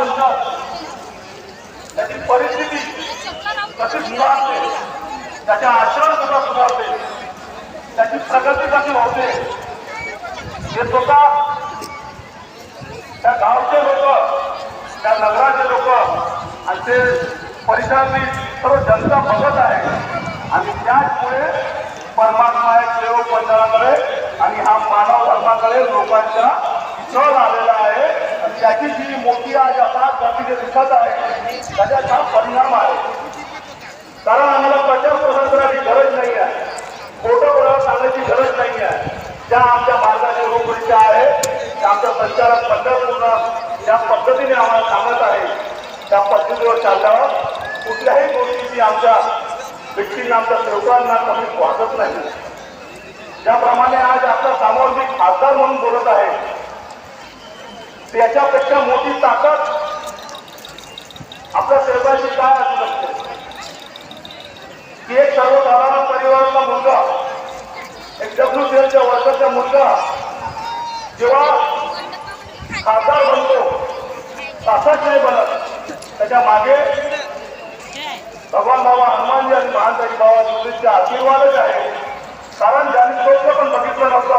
आयुष्यात त्याची परिस्थिती कशी सुधारते, त्याचे आचरण कसं सुधारते, त्याची प्रगती कशी होते हे स्वतः त्या गावचे लोक, त्या नगराचे लोक आणि ते परिसरातली सर्व जनता बघत आहे आणि त्याचमुळे परमात्मा एक देव पंढराकडे आणि हा मानव धर्माकडे लोकांचा कल आलेला आहे आणि त्याची जी मोठी आज आपला गती दिसत आहे त्याचा हा परिणाम आहे. कारण आम्हाला प्रचार प्रसार करायची गरज नाही आहे, खोटं बोलायला सांगायची गरज नाही आहे. ज्या आमच्या मार्गाची रूपरेषा आहे त्या आमच्या संचालक पंढरपूरला ज्या पद्धतीने आम्हाला सांगत आहे त्या पद्धतीवर चालल्यावर कुठल्याही गोष्टीची आमच्या व्यक्तींना, आमच्या सेवकांना कमी वाटत नाही. ज्याप्रमाणे आज आपला समोर मी खासदार म्हणून बोलत आहे त्याच्यापेक्षा मोठी ताकद आपल्या सेवकाची काय असू शकते की एक सर्वसाधारण परिवारातला मुलगा, एक WCLच्या वर्षाचा मुलगा जेव्हा खासदार बनतो तसाच नाही बनत. त्याच्या मागे भगवान बाबा हनुमानजी आणि महानताई बाबा शिवजींचे आशीर्वादच आहे. कारण ज्यांनी स्वप्न पण बघितलं नव्हतं